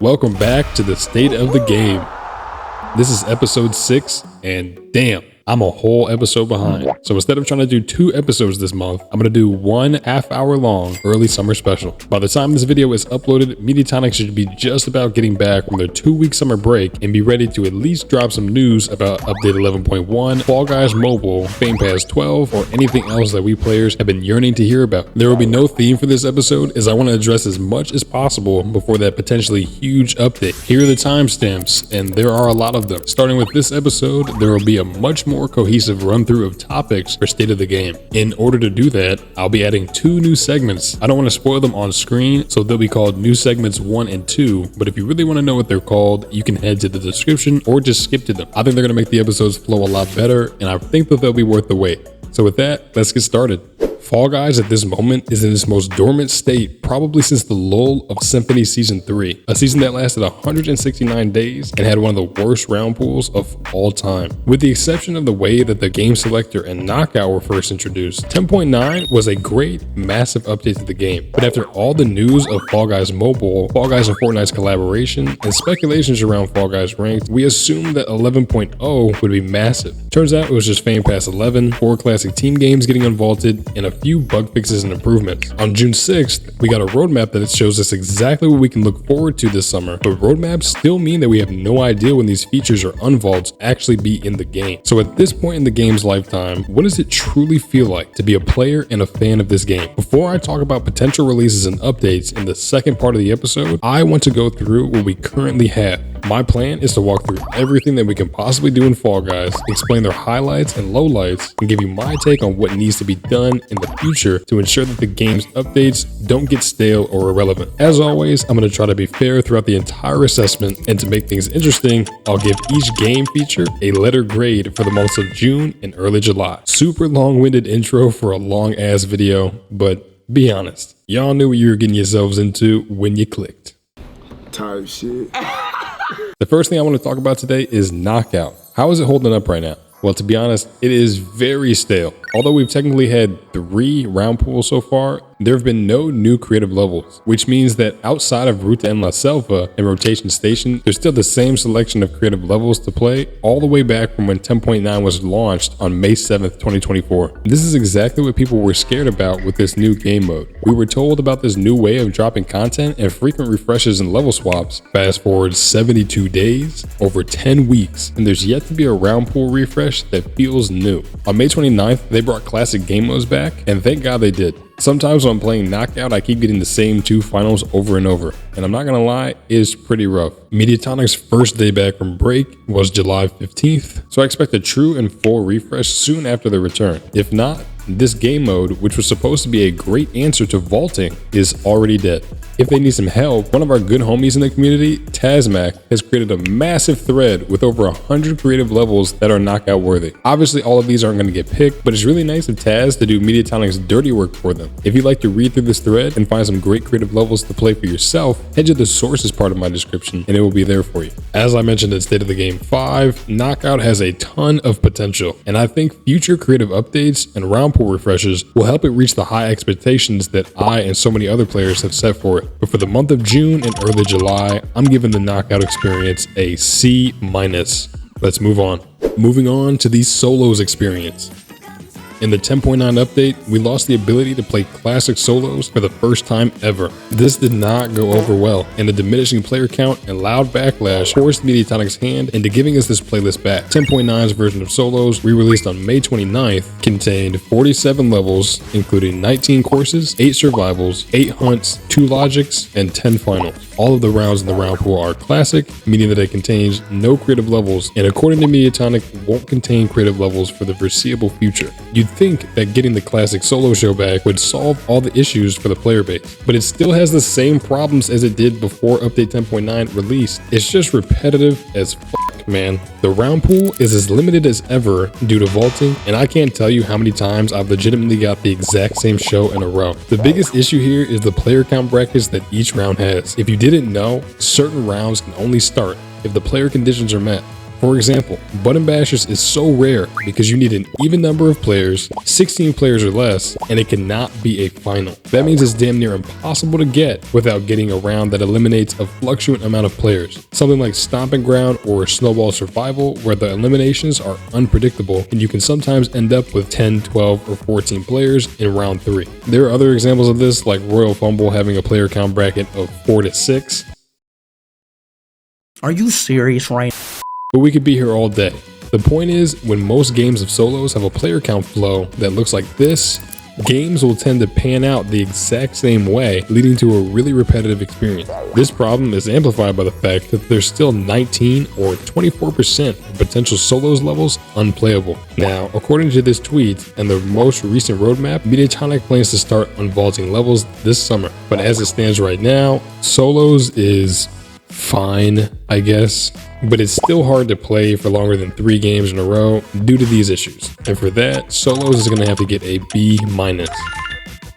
Welcome back to the state of the game. This is episode 6, and damn, I'm a whole episode behind. So instead of trying to do 2 episodes this month, I'm gonna do 1 half-hour long early summer special. By the time this video is uploaded, Mediatonic should be just about getting back from their 2-week summer break and be ready to at least drop some news about update 11.1, Fall Guys Mobile, Fame Pass 12, or anything else that we players have been yearning to hear about. There will be no theme for this episode, as I want to address as much as possible before that potentially huge update. Here are the timestamps, and there are a lot of them. Starting with this episode, there will be a much more cohesive run through of topics for state of the game. In order to do that, I'll be adding 2 new segments. I don't want to spoil them on screen, so they'll be called new segments 1 and 2, but if you really want to know what they're called, you can head to the description or just skip to them. I think they're going to make the episodes flow a lot better, and I think that they'll be worth the wait. So with that, let's get started. Fall Guys at this moment is in its most dormant state probably since the lull of Symphony Season 3, a season that lasted 169 days and had one of the worst round pools of all time. With the exception of the way that the game selector and knockout were first introduced, 10.9 was a great, massive update to the game. But after all the news of Fall Guys Mobile, Fall Guys and Fortnite's collaboration, and speculations around Fall Guys Ranked, we assumed that 11.0 would be massive. Turns out it was just Fame Pass 11, 4 classic team games getting unvaulted, and a few bug fixes and improvements. On June 6th, we got a roadmap that shows us exactly what we can look forward to this summer, but roadmaps still mean that we have no idea when these features or unvaults actually be in the game. So at this point in the game's lifetime, what does it truly feel like to be a player and a fan of this game? Before I talk about potential releases and updates in the second part of the episode, I want to go through what we currently have. My plan is to walk through everything that we can possibly do in Fall Guys, explain their highlights and lowlights, and give you my take on what needs to be done in the future to ensure that the game's updates don't get stale or irrelevant. As always, I'm going to try to be fair throughout the entire assessment, and to make things interesting, I'll give each game feature a letter grade for the months of June and early July. Super long-winded intro for a long-ass video, but be honest, y'all knew what you were getting yourselves into when you clicked. Type shit. The first thing I want to talk about today is Knockout. How is it holding up right now? Well, to be honest, it is very stale. Although we've technically had 3 round pools so far, there have been no new creative levels, which means that outside of Ruta and La Selva and Rotation Station, there's still the same selection of creative levels to play all the way back from when 10.9 was launched on May 7th, 2024. This is exactly what people were scared about with this new game mode. We were told about this new way of dropping content and frequent refreshes and level swaps. Fast forward 72 days, over 10 weeks, and there's yet to be a round pool refresh that feels new. On May 29th, they brought classic game modes back, and thank God they did. Sometimes when I'm playing Knockout, I keep getting the same 2 finals over and over, and I'm not gonna lie, it's pretty rough. Mediatonic's first day back from break was July 15th, so I expect a true and full refresh soon after their return. If not, this game mode, which was supposed to be a great answer to vaulting, is already dead. If they need some help, one of our good homies in the community, Tazmac, has created a massive thread with over 100 creative levels that are knockout worthy. Obviously, all of these aren't going to get picked, but it's really nice of Taz to do Mediatonic's dirty work for them. If you'd like to read through this thread and find some great creative levels to play for yourself, head to the sources part of my description and it will be there for you. As I mentioned in State of the Game 5, Knockout has a ton of potential, and I think future creative updates and round pool refreshes will help it reach the high expectations that I and so many other players have set for it. But for the month of June and early July, I'm giving the Knockout experience a C-. Let's move on. Moving on to the solos experience. In the 10.9 update, we lost the ability to play classic solos for the first time ever. This did not go over well, and the diminishing player count and loud backlash forced Mediatonic's hand into giving us this playlist back. 10.9's version of solos, re-released on May 29th, contained 47 levels, including 19 courses, 8 survivals, 8 hunts, 2 logics, and 10 finals. All of the rounds in the round pool are classic, meaning that it contains no creative levels, and according to Mediatonic, won't contain creative levels for the foreseeable future. You'd think that getting the classic solo show back would solve all the issues for the player base, but it still has the same problems as it did before Update 10.9 released. It's just repetitive as fuck, man. The round pool is as limited as ever due to vaulting, and I can't tell you how many times I've legitimately got the exact same show in a row. The biggest issue here is the player count brackets that each round has. If you didn't know, certain rounds can only start if the player conditions are met. For example, Button Bashers is so rare because you need an even number of players, 16 players or less, and it cannot be a final. That means it's damn near impossible to get without getting a round that eliminates a fluctuant amount of players. Something like Stomping Ground or Snowball Survival, where the eliminations are unpredictable and you can sometimes end up with 10, 12, or 14 players in round 3. There are other examples of this, like Royal Fumble having a player count bracket of 4 to 6. Are you serious right now? But we could be here all day. The point is, when most games of solos have a player count flow that looks like this, games will tend to pan out the exact same way, leading to a really repetitive experience. This problem is amplified by the fact that there's still 19 or 24% of potential solos levels unplayable. Now, according to this tweet and the most recent roadmap, Mediatonic plans to start unvaulting levels this summer. But as it stands right now, solos is fine, I guess, but it's still hard to play for longer than 3 games in a row due to these issues. And for that, solos is going to have to get a B-.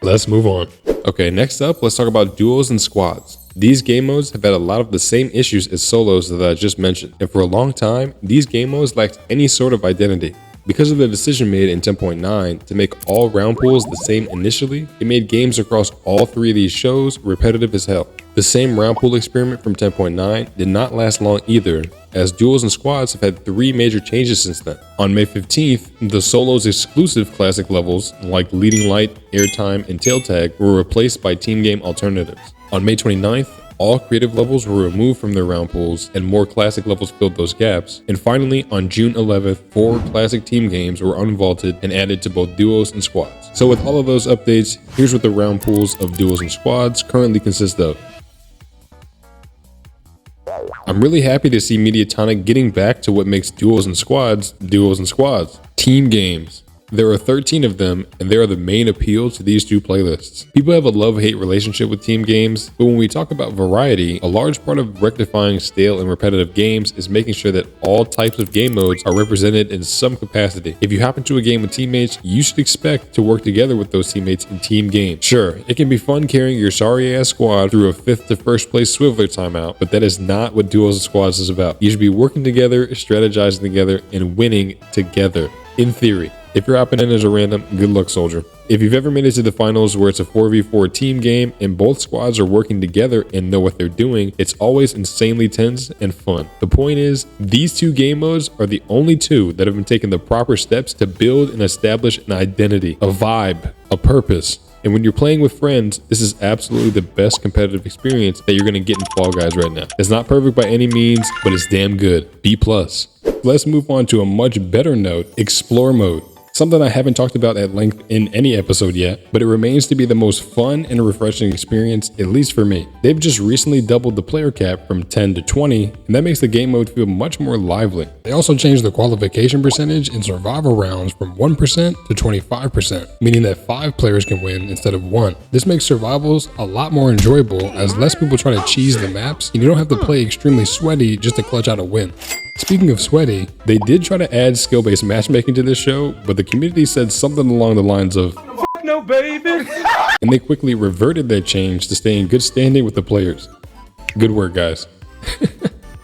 Let's move on. Okay, next up, let's talk about duos and squads. These game modes have had a lot of the same issues as solos that I just mentioned, and for a long time, these game modes lacked any sort of identity. Because of the decision made in 10.9 to make all round pools the same initially, it made games across all 3 of these shows repetitive as hell. The same round pool experiment from 10.9 did not last long either, as duos and squads have had 3 major changes since then. On May 15th, the solos exclusive classic levels like Leading Light, Airtime, and Tail Tag were replaced by team game alternatives. On May 29th, all creative levels were removed from their round pools and more classic levels filled those gaps. And finally, on June 11th, 4 classic team games were unvaulted and added to both duos and squads. So with all of those updates, here's what the round pools of duos and squads currently consist of. I'm really happy to see Mediatonic getting back to what makes duos and squads. Team games. There are 13 of them, and they are the main appeal to these 2 playlists. People have a love-hate relationship with team games, but when we talk about variety, a large part of rectifying stale and repetitive games is making sure that all types of game modes are represented in some capacity. If you hop into a game with teammates, you should expect to work together with those teammates in team games. Sure, it can be fun carrying your sorry-ass squad through a 5th to 1st place Swiveler timeout, but that is not what duos and squads is about. You should be working together, strategizing together, and winning together, in theory. If you're hopping in as a random, good luck, soldier. If you've ever made it to the finals where it's a 4v4 team game and both squads are working together and know what they're doing, it's always insanely tense and fun. The point is, these 2 game modes are the only 2 that have been taking the proper steps to build and establish an identity, a vibe, a purpose. And when you're playing with friends, this is absolutely the best competitive experience that you're going to get in Fall Guys right now. It's not perfect by any means, but it's damn good. B+. Let's move on to a much better note, Explore Mode. Something I haven't talked about at length in any episode yet, but it remains to be the most fun and refreshing experience, at least for me. They've just recently doubled the player cap from 10 to 20, and that makes the game mode feel much more lively. They also changed the qualification percentage in survival rounds from 1% to 25%, meaning that 5 players can win instead of 1. This makes survivals a lot more enjoyable as less people try to cheese the maps, and you don't have to play extremely sweaty just to clutch out a win. Speaking of sweaty, they did try to add skill-based matchmaking to this show, but the community said something along the lines of, "Fuck no, baby," and they quickly reverted that change to stay in good standing with the players. Good work, guys.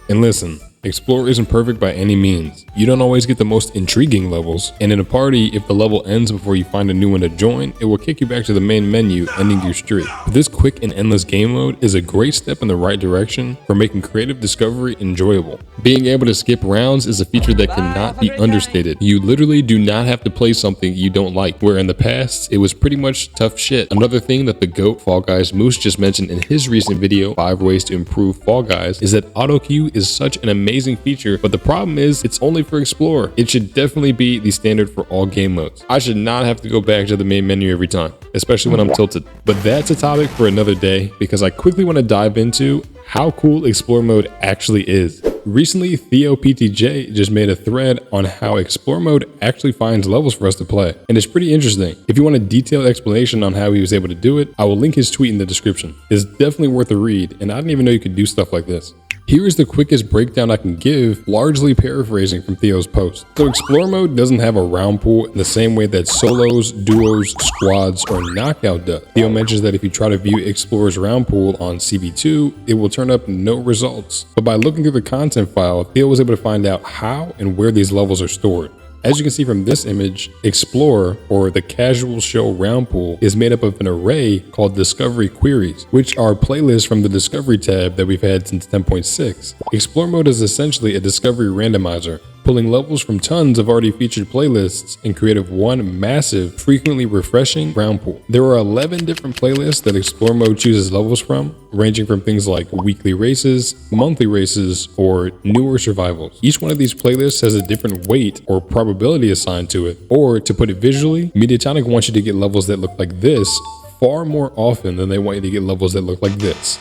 And listen, Explore isn't perfect by any means. You don't always get the most intriguing levels, and in a party, if the level ends before you find a new one to join, it will kick you back to the main menu, ending your streak. But this quick and endless game mode is a great step in the right direction for making creative discovery enjoyable. Being able to skip rounds is a feature that cannot be understated. You literally do not have to play something you don't like, where in the past, it was pretty much tough shit. Another thing that the GOAT Fall Guys Moose just mentioned in his recent video, 5 ways to improve Fall Guys, is that auto queue is such an amazing feature, but the problem is it's only for Explore. It should definitely be the standard for all game modes. I should not have to go back to the main menu every time, especially when I'm tilted. But that's a topic for another day, because I quickly want to dive into how cool Explore mode actually is. Recently, TheoPTJ just made a thread on how Explore mode actually finds levels for us to play, and it's pretty interesting. If you want a detailed explanation on how he was able to do it, I will link his tweet in the description. It's definitely worth a read, and I didn't even know you could do stuff like this. Here is the quickest breakdown I can give, largely paraphrasing from Theo's post. So Explore mode doesn't have a round pool in the same way that solos, duos, squads, or knockout does. Theo mentions that if you try to view Explorer's round pool on CB2, it will turn up no results. But by looking through the content file, Theo was able to find out how and where these levels are stored. As you can see from this image, Explorer, or the casual show round pool, is made up of an array called Discovery Queries, which are playlists from the Discovery tab that we've had since 10.6. Explore mode is essentially a discovery randomizer, pulling levels from tons of already featured playlists and create one massive, frequently refreshing round pool. There are 11 different playlists that Explore mode chooses levels from, ranging from things like weekly races, monthly races, or newer survivals. Each one of these playlists has a different weight or probability assigned to it, or to put it visually, Mediatonic wants you to get levels that look like this far more often than they want you to get levels that look like this.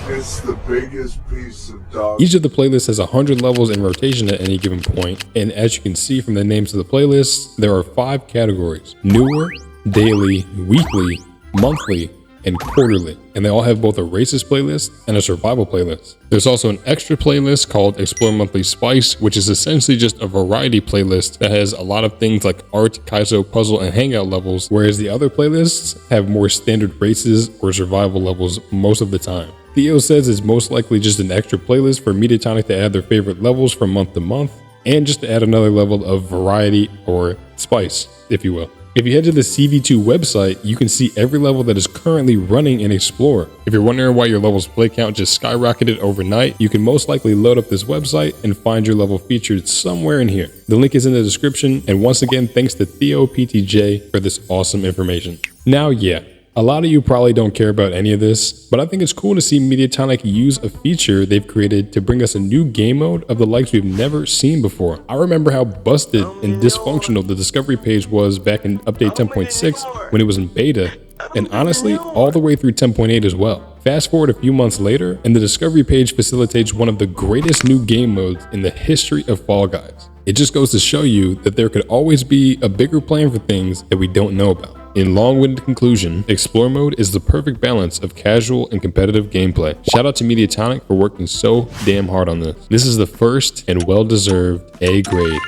It's the biggest piece of dog. Each of the playlists has 100 levels in rotation at any given point, and as you can see from the names of the playlists, there are 5 categories: newer, daily, weekly, monthly, and quarterly, and they all have both a races playlist and a survival playlist. There's also an extra playlist called Explore Monthly Spice, which is essentially just a variety playlist that has a lot of things like art, kaizo, puzzle, and hangout levels, whereas the other playlists have more standard races or survival levels most of the time. Theo says it's most likely just an extra playlist for Mediatonic to add their favorite levels from month to month, and just to add another level of variety or spice, if you will. If you head to the CV2 website, you can see every level that is currently running in Explorer. If you're wondering why your level's play count just skyrocketed overnight, you can most likely load up this website and find your level featured somewhere in here. The link is in the description, and once again, thanks to Theo PTJ for this awesome information. Now, yeah, a lot of you probably don't care about any of this, but I think it's cool to see Mediatonic use a feature they've created to bring us a new game mode of the likes we've never seen before. I remember how busted and dysfunctional the discovery page was back in update 10.6 when it was in beta, and honestly, all the way through 10.8 as well. Fast forward a few months later, and the discovery page facilitates one of the greatest new game modes in the history of Fall Guys. It just goes to show you that there could always be a bigger plan for things that we don't know about. In long-winded conclusion, Explore mode is the perfect balance of casual and competitive gameplay. Shout out to Mediatonic for working so damn hard on this. This is the first and well-deserved A grade.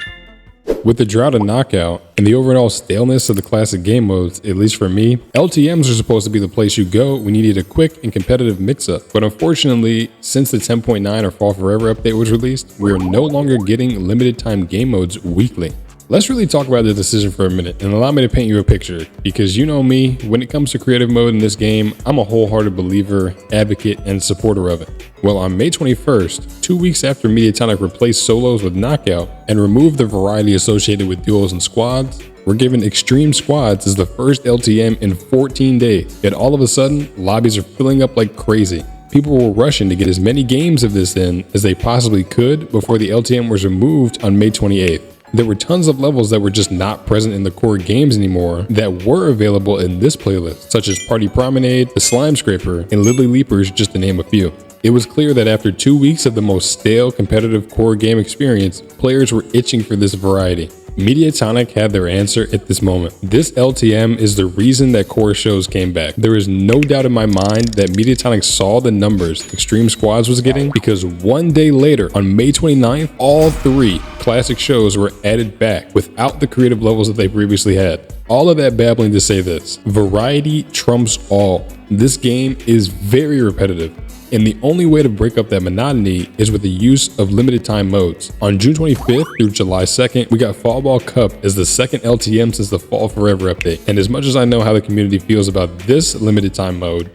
With the Drought and Knockout, and the overall staleness of the classic game modes, at least for me, LTMs are supposed to be the place you go when you need a quick and competitive mix-up. But unfortunately, since the 10.9 or Fall Forever update was released, we are no longer getting limited time game modes weekly. Let's really talk about the decision for a minute and allow me to paint you a picture, because you know me, when it comes to creative mode in this game, I'm a wholehearted believer, advocate, and supporter of it. Well, on May 21st, 2 weeks after Mediatonic replaced solos with Knockout and removed the variety associated with duos and squads, we're given Extreme Squads as the first LTM in 14 days. Yet all of a sudden, lobbies are filling up like crazy. People were rushing to get as many games of this in as they possibly could before the LTM was removed on May 28th. There were tons of levels that were just not present in the core games anymore that were available in this playlist, such as Party Promenade, the Slime Scraper, and Lily Leapers, just to name a few. It was clear that after 2 weeks of the most stale competitive core game experience, players were itching for this variety. Mediatonic had their answer at this moment. This LTM is the reason that core shows came back. There is no doubt in my mind that Mediatonic saw the numbers Extreme Squads was getting, because 1 day later, on May 29th, all 3 classic shows were added back without the creative levels that they previously had. All of that babbling to say this: variety trumps all. This game is very repetitive, and the only way to break up that monotony is with the use of limited time modes. On June 25th through July 2nd, we got Fall Ball Cup as the second LTM since the Fall Forever update. And as much as I know how the community feels about this limited time mode,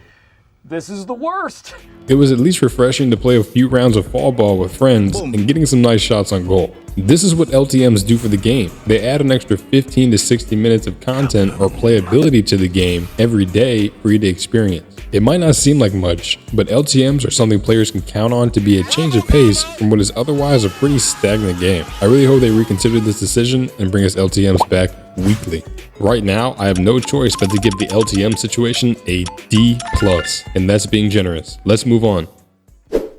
this is the worst. It was at least refreshing to play a few rounds of fall ball with friends and getting some nice shots on goal. This is what LTMs do for the game. They add an extra 15 to 60 minutes of content or playability to the game every day for you to experience. It might not seem like much, but LTMs are something players can count on to be a change of pace from what is otherwise a pretty stagnant game. I really hope they reconsider this decision and bring us LTMs back weekly. Right now, I have no choice but to give the LTM situation a D+, and that's being generous. Let's move on.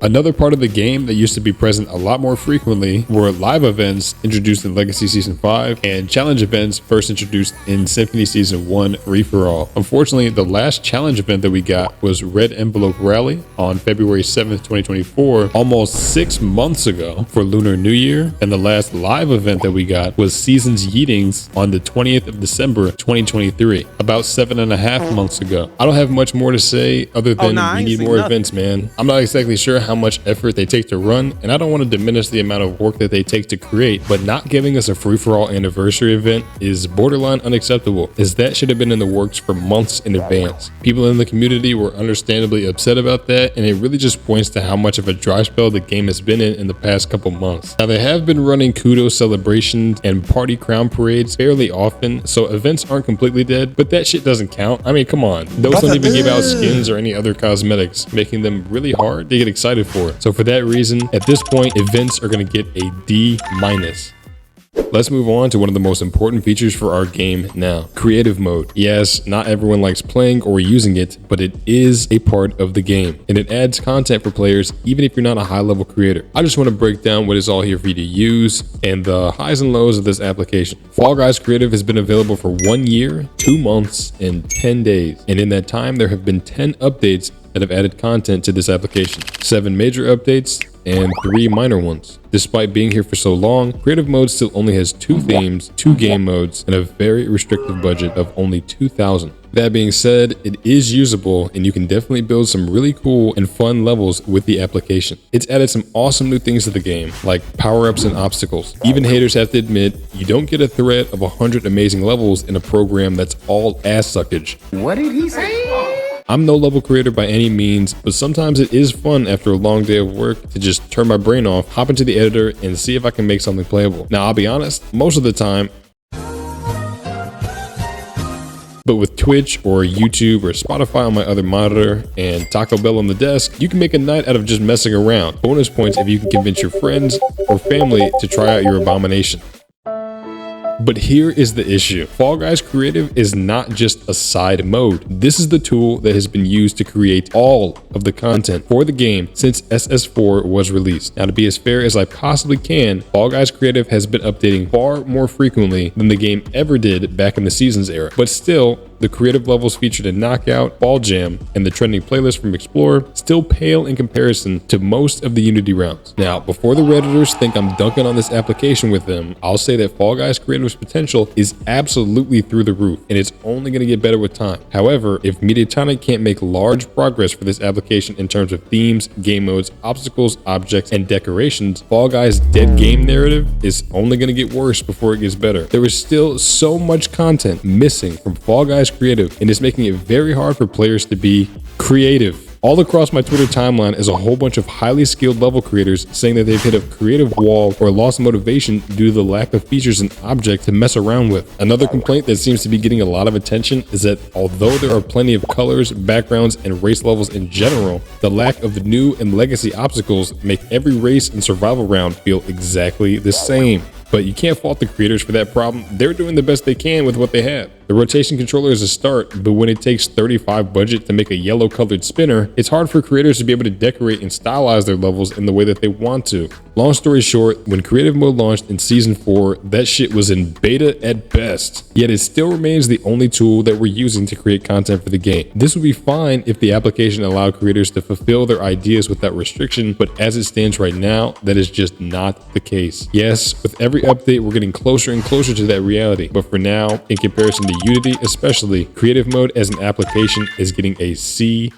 Another part of the game that used to be present a lot more frequently were live events introduced in Legacy Season 5 and challenge events first introduced in Symphony Season 1 Free-for-All. Unfortunately, the last challenge event that we got was Red Envelope Rally on February 7th, 2024, almost 6 months ago for Lunar New Year, and the last live event that we got was Seasons Yeetings on the 20th of December, 2023, about 7.5 months ago. I don't have much more to say other than we need more events, man. I'm not exactly sure how much effort they take to run, and I don't want to diminish the amount of work that they take to create, but not giving us a free-for-all anniversary event is borderline unacceptable, as that should have been in the works for months in advance. People in the community were understandably upset about that, and it really just points to how much of a dry spell the game has been in the past couple months. Now, they have been running kudo celebrations and party crown parades fairly often, so events aren't completely dead, but that shit doesn't count. I mean, come on. Those don't even give out skins or any other cosmetics, making them really hard to get excited for. So for that reason, at this point, events are going to get a D-. Let's move on to one of the most important features for our game now, creative mode. Yes, not everyone likes playing or using it, but it is a part of the game, and it adds content for players even if you're not a high-level creator. I just want to break down what is all here for you to use and the highs and lows of this application. Fall Guys Creative has been available for 1 year, 2 months, and 10 days, and in that time there have been 10 updates that have added content to this application, 7 major updates and 3 minor ones. Despite being here for so long, creative mode still only has 2 themes, 2 game modes, and a very restrictive budget of only $2,000. That being said, it is usable and you can definitely build some really cool and fun levels with the application. It's added some awesome new things to the game, like power-ups and obstacles. Even haters have to admit, you don't get a threat of 100 amazing levels in a program that's all ass suckage. What did he say? I'm no level creator by any means, but sometimes it is fun after a long day of work to just turn my brain off, hop into the editor, and see if I can make something playable. Now, I'll be honest, most of the time, but with Twitch or YouTube or Spotify on my other monitor and Taco Bell on the desk, you can make a night out of just messing around. Bonus points if you can convince your friends or family to try out your abomination. But here is the issue. Fall Guys Creative is not just a side mode. This is the tool that has been used to create all of the content for the game since SS4 was released. Now, to be as fair as I possibly can, Fall Guys Creative has been updating far more frequently than the game ever did back in the Seasons era. But still, the creative levels featured in Knockout, Ball Jam, and the trending playlist from Explorer still pale in comparison to most of the Unity rounds. Now, before the Redditors think I'm dunking on this application with them, I'll say that Fall Guys Creative's potential is absolutely through the roof, and it's only going to get better with time. However, if Mediatonic can't make large progress for this application in terms of themes, game modes, obstacles, objects, and decorations, Fall Guys' dead game narrative is only going to get worse before it gets better. There is still so much content missing from Fall Guys Creative, and it's making it very hard for players to be creative. All across my Twitter timeline is a whole bunch of highly skilled level creators saying that they've hit a creative wall or lost motivation due to the lack of features and objects to mess around with. Another complaint that seems to be getting a lot of attention is that although there are plenty of colors, backgrounds, and race levels in general, the lack of new and legacy obstacles make every race and survival round feel exactly the same. But you can't fault the creators for that problem. They're doing the best they can with what they have. The rotation controller is a start, but when it takes $35 budget to make a yellow colored spinner, it's hard for creators to be able to decorate and stylize their levels in the way that they want to. Long story short, when creative mode launched in season 4, that shit was in beta at best. Yet it still remains the only tool that we're using to create content for the game. This would be fine if the application allowed creators to fulfill their ideas without restriction, but as it stands right now, that is just not the case. Yes, with every update, we're getting closer and closer to that reality, but for now, in comparison to Unity especially, creative mode as an application is getting a C+.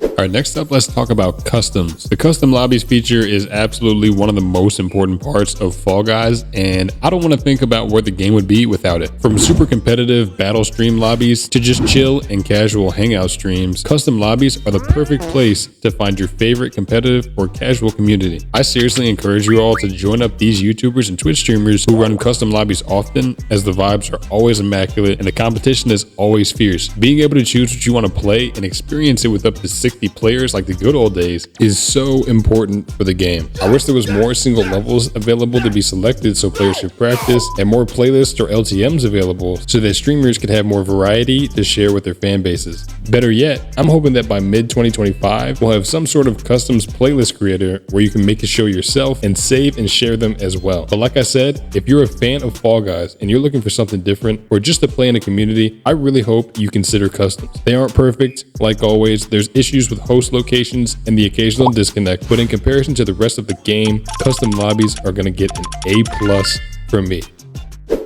All right, next up, let's talk about customs. The custom lobbies feature is absolutely one of the most important parts of Fall Guys, and I don't want to think about where the game would be without it. From super competitive battle stream lobbies to just chill and casual hangout streams, custom lobbies are the perfect place to find your favorite competitive or casual community. I seriously encourage you all to join up these YouTubers and Twitch streamers who run custom lobbies often, as the vibes are always immaculate and the competition is always fierce. Being able to choose what you want to play and experience it with up to 6 60 players like the good old days is so important for the game. I wish there was more single levels available to be selected so players could practice, and more playlists or LTMs available so that streamers could have more variety to share with their fan bases. Better yet, I'm hoping that by mid-2025, we'll have some sort of customs playlist creator where you can make a show yourself and save and share them as well. But like I said, if you're a fan of Fall Guys and you're looking for something different or just to play in a community, I really hope you consider customs. They aren't perfect. Like always, there's issues with host locations and the occasional disconnect, but in comparison to the rest of the game, custom lobbies are going to get an A+ from me.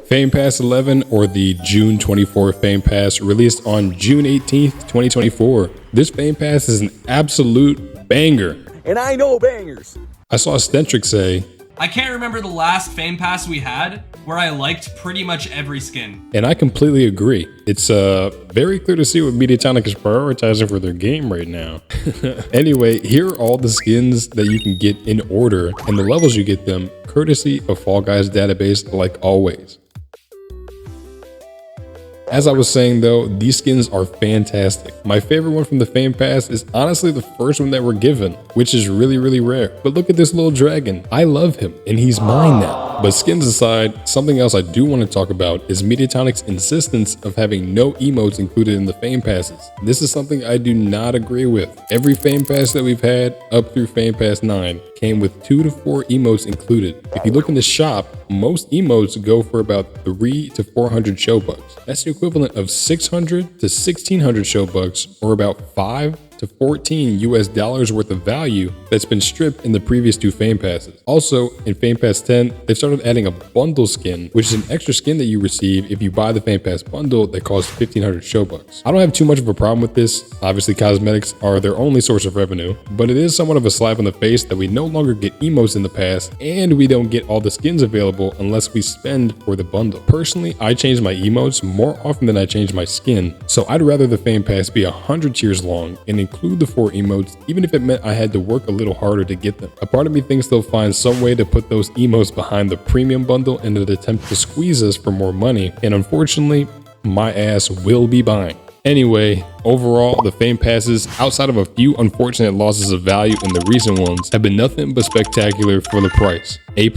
Fame Pass 11, or the June 24 Fame Pass, released on June 18th, 2024. This Fame Pass is an absolute banger. And I know bangers. I saw Stentric say, I can't remember the last Fame Pass we had where I liked pretty much every skin. and I completely agree. It's very clear to see what Mediatonic is prioritizing for their game right now. Anyway, here are all the skins that you can get in order and the levels you get them, courtesy of Fall Guys database, like always. As I was saying though, these skins are fantastic. My favorite one from the Fame Pass is honestly the first one that we're given, which is really rare. But look at this little dragon. I love him and he's mine now. But skins aside, something else I do want to talk about is Mediatonic's insistence of having no emotes included in the Fame Passes. This is something I do not agree with. Every Fame Pass that we've had up through Fame Pass 9 came with 2 to 4 emotes included. If you look in the shop, most emotes go for about 3 to 400 show bucks. That's the equivalent of 600 to 1600 show bucks, or about 5 to 14 US dollars worth of value that's been stripped in the previous 2 Fame Passes. Also, in Fame Pass 10, they've started adding a bundle skin, which is an extra skin that you receive if you buy the Fame Pass bundle that costs 1500 show bucks. I don't have too much of a problem with this. Obviously, cosmetics are their only source of revenue, but it is somewhat of a slap in the face that we no longer get emotes in the past, and we don't get all the skins available unless we spend for the bundle. Personally, I change my emotes more often than I change my skin, so I'd rather the Fame Pass be 100 tiers long and include the 4 emotes, even if it meant I had to work a little harder to get them. A part of me thinks they'll find some way to put those emotes behind the premium bundle in an attempt to squeeze us for more money, and unfortunately, my ass will be buying. Anyway, overall, the Fame Passes, outside of a few unfortunate losses of value in the recent ones, have been nothing but spectacular for the price. A+.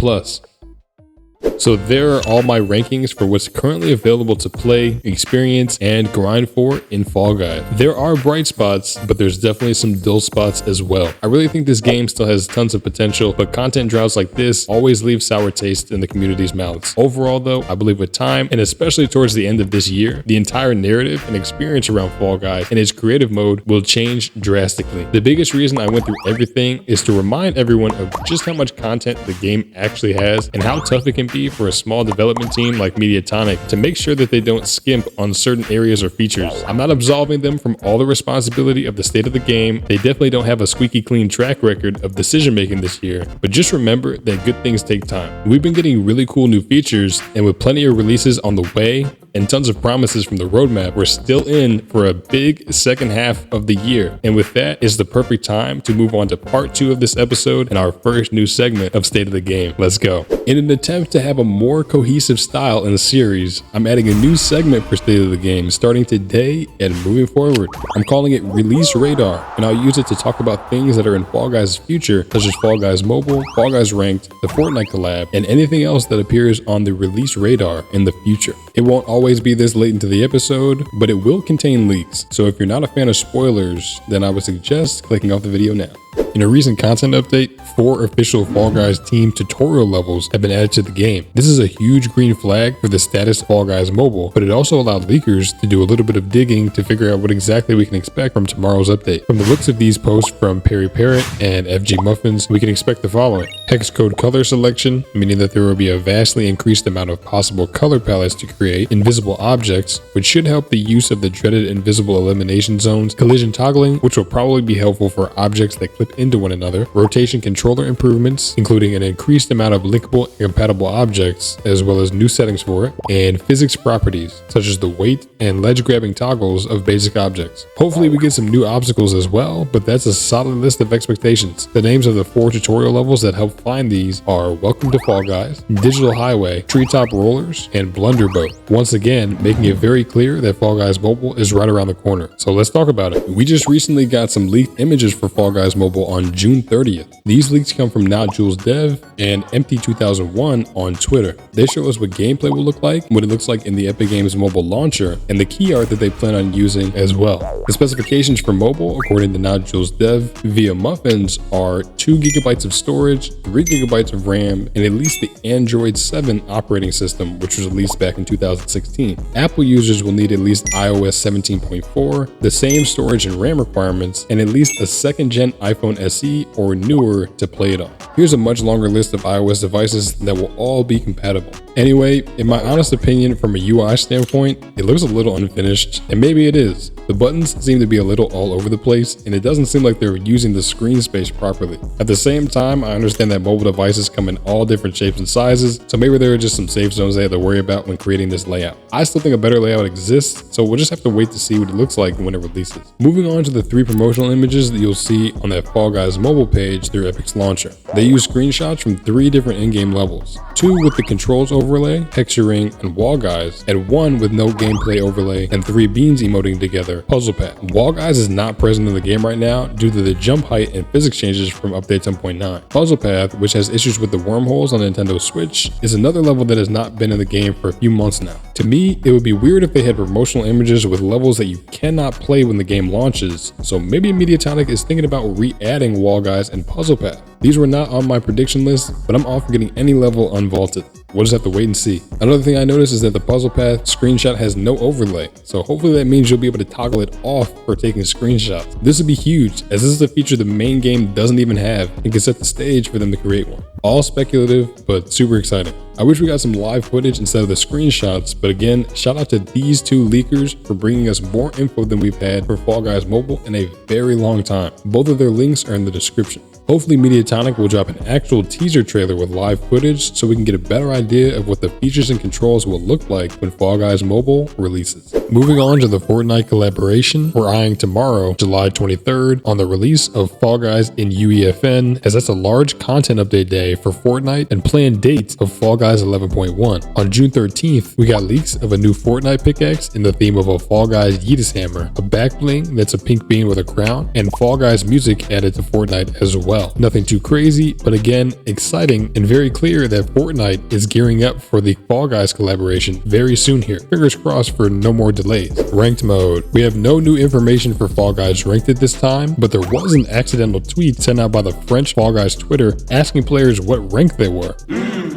So there are all my rankings for what's currently available to play, experience, and grind for in Fall Guys. There are bright spots, but there's definitely some dull spots as well. I really think this game still has tons of potential, but content droughts like this always leave sour taste in the community's mouths. Overall though, I believe with time, and especially towards the end of this year, the entire narrative and experience around Fall Guys and its creative mode will change drastically. The biggest reason I went through everything is to remind everyone of just how much content the game actually has and how tough it can be for a small development team like Mediatonic to make sure that they don't skimp on certain areas or features. I'm not absolving them from all the responsibility of the state of the game. They definitely don't have a squeaky clean track record of decision making this year, but just remember that good things take time. We've been getting really cool new features, and with plenty of releases on the way and tons of promises from the roadmap, we're still in for a big second half of the year. And with that is the perfect time to move on to part 2 of this episode and our first new segment of State of the Game. Let's go. In an attempt to have a more cohesive style in the series, I'm adding a new segment for State of the Game starting today and moving forward. I'm calling it Release Radar, and I'll use it to talk about things that are in Fall Guys' future, such as Fall Guys Mobile, Fall Guys Ranked, the Fortnite collab, and anything else that appears on the Release Radar in the future. It won't always be this late into the episode, but it will contain leaks, so if you're not a fan of spoilers, then I would suggest clicking off the video now. In a recent content update, 4 official Fall Guys team tutorial levels have been added to the game. This is a huge green flag for the status of Fall Guys Mobile, but it also allowed leakers to do a little bit of digging to figure out what exactly we can expect from tomorrow's update. From the looks of these posts from Perry Parrot and FG Muffins, we can expect the following: hex code color selection, meaning that there will be a vastly increased amount of possible color palettes to create, invisible objects, which should help the use of the dreaded invisible elimination zones, collision toggling, which will probably be helpful for objects that clip clip into one another, rotation controller improvements, including an increased amount of linkable and compatible objects, as well as new settings for it, and physics properties, such as the weight and ledge grabbing toggles of basic objects. Hopefully we get some new obstacles as well, but that's a solid list of expectations. The names of the 4 tutorial levels that help find these are Welcome to Fall Guys, Digital Highway, Treetop Rollers, and Blunderboat. Once again, making it very clear that Fall Guys Mobile is right around the corner. So let's talk about it. We just recently got some leaked images for Fall Guys Mobile on June 30th. These leaks come from NotJulesDev and Empty2001 on Twitter. They show us what gameplay will look like, what it looks like in the Epic Games mobile launcher, and the key art that they plan on using as well. The specifications for mobile, according to NotJulesDev via Muffins, are 2 GB of storage, 3 GB of RAM, and at least the Android 7 operating system, which was released back in 2016. Apple users will need at least iOS 17.4, the same storage and RAM requirements, and at least a 2nd gen iPhone SE or newer to play it on. Here's a much longer list of iOS devices that will all be compatible. Anyway, in my honest opinion, from a UI standpoint, it looks a little unfinished, and maybe it is. The buttons seem to be a little all over the place, and it doesn't seem like they're using the screen space properly. At the same time, I understand that mobile devices come in all different shapes and sizes, so maybe there are just some safe zones they have to worry about when creating this layout. I still think a better layout exists, so we'll just have to wait to see what it looks like when it releases. Moving on to the 3 promotional images that you'll see on that Fall Guys mobile page through Epic's launcher. They use screenshots from 3 different in-game levels, 2 with the controls overlay, texturing, and wall guys, and 1 with no gameplay overlay and 3 beans emoting together, Puzzle Path. Wall guys is not present in the game right now due to the jump height and physics changes from update 10.9. Puzzle Path, which has issues with the wormholes on the Nintendo Switch, is another level that has not been in the game for a few months now. To me, it would be weird if they had promotional images with levels that you cannot play when the game launches, so maybe Mediatonic is thinking about re-adding Wall Guys and Puzzle Path. These were not on my prediction list, but I'm all for getting any level unvaulted. We'll just have to wait and see. Another thing I noticed is that the Puzzle Path screenshot has no overlay, so hopefully that means you'll be able to toggle it off for taking screenshots. This would be huge, as this is a feature the main game doesn't even have and can set the stage for them to create one. All speculative, but super exciting. I wish we got some live footage instead of the screenshots, but again, shout out to these 2 leakers for bringing us more info than we've had for Fall Guys Mobile in a very long time. Both of their links are in the description. Hopefully Mediatonic will drop an actual teaser trailer with live footage so we can get a better idea of what the features and controls will look like when Fall Guys Mobile releases. Moving on to the Fortnite collaboration, we're eyeing tomorrow, July 23rd, on the release of Fall Guys in UEFN, as that's a large content update day for Fortnite and planned date of Fall Guys 11.1. On June 13th, we got leaks of a new Fortnite pickaxe in the theme of a Fall Guys Yeetus hammer, a back bling that's a pink bean with a crown, and Fall Guys music added to Fortnite as well. Nothing too crazy, but again, exciting and very clear that Fortnite is gearing up for the Fall Guys collaboration very soon here. Fingers crossed for no more delays. Ranked mode. We have no new information for Fall Guys Ranked at this time, but there was an accidental tweet sent out by the French Fall Guys Twitter asking players what rank they were.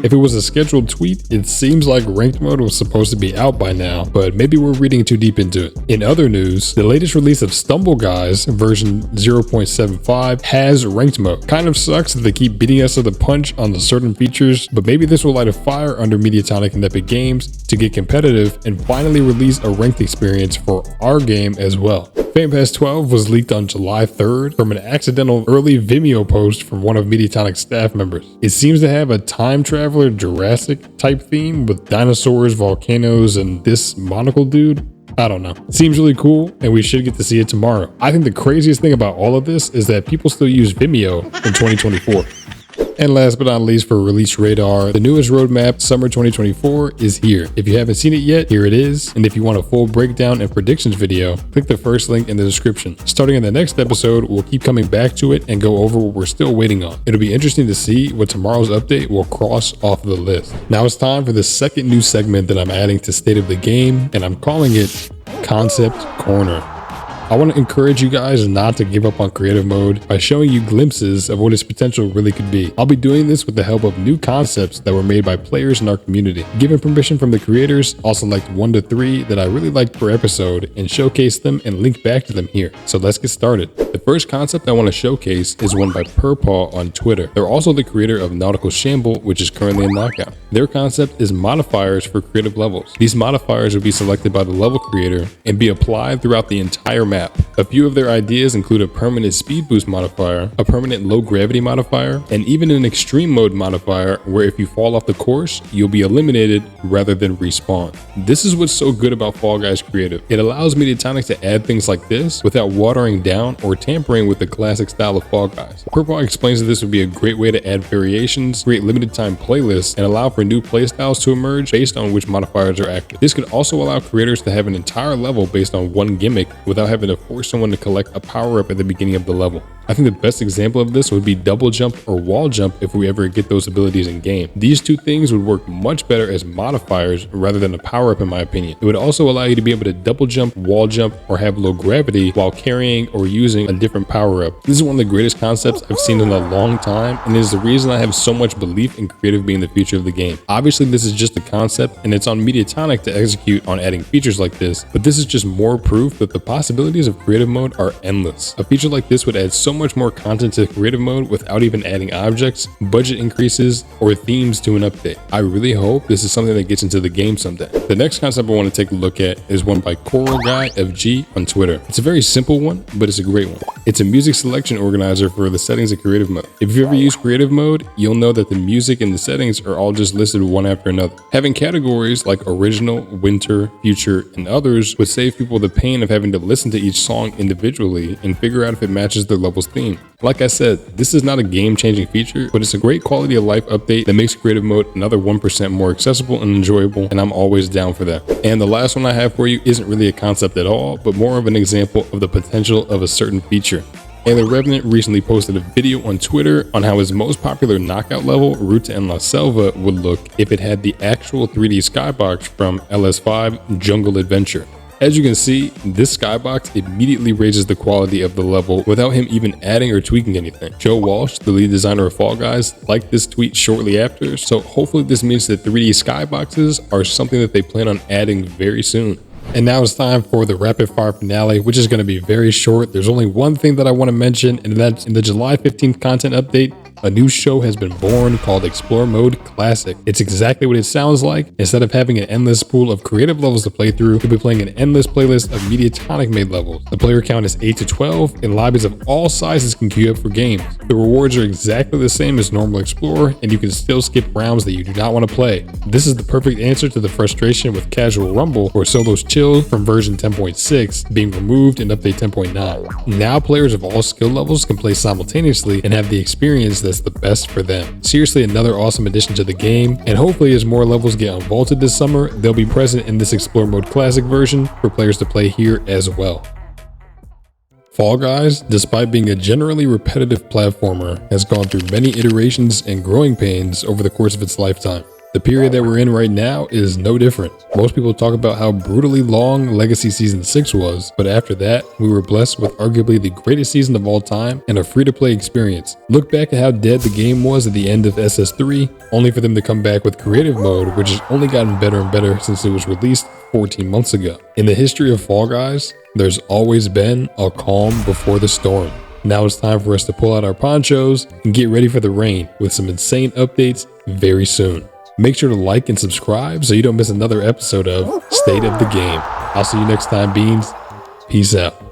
If it was a scheduled tweet, it seems like ranked mode was supposed to be out by now, but maybe we're reading too deep into it. In other news, the latest release of Stumble Guys version 0.75 has ranked mode. Kind of sucks that they keep beating us to the punch on the certain features, but maybe this will light a fire under Mediatonic and Epic Games to get competitive and finally release a ranked experience for our game as well. Fame Pass 12 was leaked on July 3rd from an accidental early Vimeo post from one of Mediatonic's staff members. It seems to have a time traveler Jurassic type theme with dinosaurs, volcanoes, and this monocle dude. I don't know. It seems really cool, and we should get to see it tomorrow. I think the craziest thing about all of this is that people still use Vimeo in 2024. And last but not least, for release radar, the newest roadmap, summer 2024, is here. If you haven't seen it yet, here it is. And if you want a full breakdown and predictions video, click the first link in the description. Starting in the next episode, we'll keep coming back to it and go over what we're still waiting on. It'll be interesting to see what tomorrow's update will cross off the list. Now it's time for the second new segment that I'm adding to State of the Game, and I'm calling it Concept Corner. I want to encourage you guys not to give up on creative mode by showing you glimpses of what its potential really could be. I'll be doing this with the help of new concepts that were made by players in our community. Given permission from the creators, I'll select 1 to 3 that I really liked per episode and showcase them and link back to them here. So let's get started. The first concept I want to showcase is one by PurrPaw on Twitter. They're also the creator of Nautical Shamble, which is currently in Knockout. Their concept is modifiers for creative levels. These modifiers will be selected by the level creator and be applied throughout the entire map. crap. A few of their ideas include a permanent speed boost modifier, a permanent low gravity modifier, and even an extreme mode modifier where if you fall off the course, you'll be eliminated rather than respawn. This is what's so good about Fall Guys Creative. It allows Mediatonic to add things like this without watering down or tampering with the classic style of Fall Guys. PurrPaw explains that this would be a great way to add variations, create limited time playlists, and allow for new playstyles to emerge based on which modifiers are active. This could also allow creators to have an entire level based on one gimmick without having to force someone to collect a power-up at the beginning of the level. I think the best example of this would be double jump or wall jump if we ever get those abilities in game. These two things would work much better as modifiers rather than a power-up in my opinion. It would also allow you to be able to double jump, wall jump, or have low gravity while carrying or using a different power-up. This is one of the greatest concepts I've seen in a long time, and is the reason I have so much belief in creative being the future of the game. Obviously this is just a concept and it's on Mediatonic to execute on adding features like this, but this is just more proof that the possibilities of creative mode are endless. A feature like this would add so much more content to creative mode without even adding objects, budget increases, or themes to an update. I really hope this is something that gets into the game someday. The next concept I want to take a look at is one by CoralGuyFG on Twitter. It's a very simple one, but it's a great one. It's a music selection organizer for the settings of creative mode. If you ever use creative mode, you'll know that the music and the settings are all just listed one after another. Having categories like original, winter, future, and others would save people the pain of having to listen to each song individually and figure out if it matches their level's theme. Like I said, this is not a game-changing feature, but it's a great quality of life update that makes creative mode another 1% more accessible and enjoyable, and I'm always down for that. And the last one I have for you isn't really a concept at all, but more of an example of the potential of a certain feature. AyLaRevenant recently posted a video on Twitter on how his most popular knockout level, Ruta en la Selva, would look if it had the actual 3D skybox from LS5 Jungle Adventure. As you can see, this skybox immediately raises the quality of the level without him even adding or tweaking anything. Joe Walsh, the lead designer of Fall Guys, liked this tweet shortly after, so hopefully this means that 3D skyboxes are something that they plan on adding very soon. And now it's time for the rapid fire finale, which is going to be very short. There's only one thing that I want to mention, and that's in the July 15th content update, a new show has been born called Explore Mode Classic. It's exactly what it sounds like. Instead of having an endless pool of creative levels to play through, you'll be playing an endless playlist of Mediatonic made levels. The player count is 8 to 12, and lobbies of all sizes can queue up for games. The rewards are exactly the same as normal Explorer, and you can still skip rounds that you do not want to play. This is the perfect answer to the frustration with Casual Rumble or Solos Chill from version 10.6 being removed in update 10.9. Now players of all skill levels can play simultaneously and have the experience that's the best for them. Seriously, another awesome addition to the game, and hopefully as more levels get unvaulted this summer, they'll be present in this Explore Mode Classic version for players to play here as well. Fall Guys, despite being a generally repetitive platformer, has gone through many iterations and growing pains over the course of its lifetime. The period that we're in right now is no different. Most people talk about how brutally long Legacy Season 6 was, but after that, we were blessed with arguably the greatest season of all time and a free-to-play experience. Look back at how dead the game was at the end of SS3, only for them to come back with creative mode, which has only gotten better and better since it was released 14 months ago. In the history of Fall Guys, there's always been a calm before the storm. Now it's time for us to pull out our ponchos and get ready for the rain with some insane updates very soon. Make sure to like and subscribe so you don't miss another episode of State of the Game. I'll see you next time, Beans. Peace out.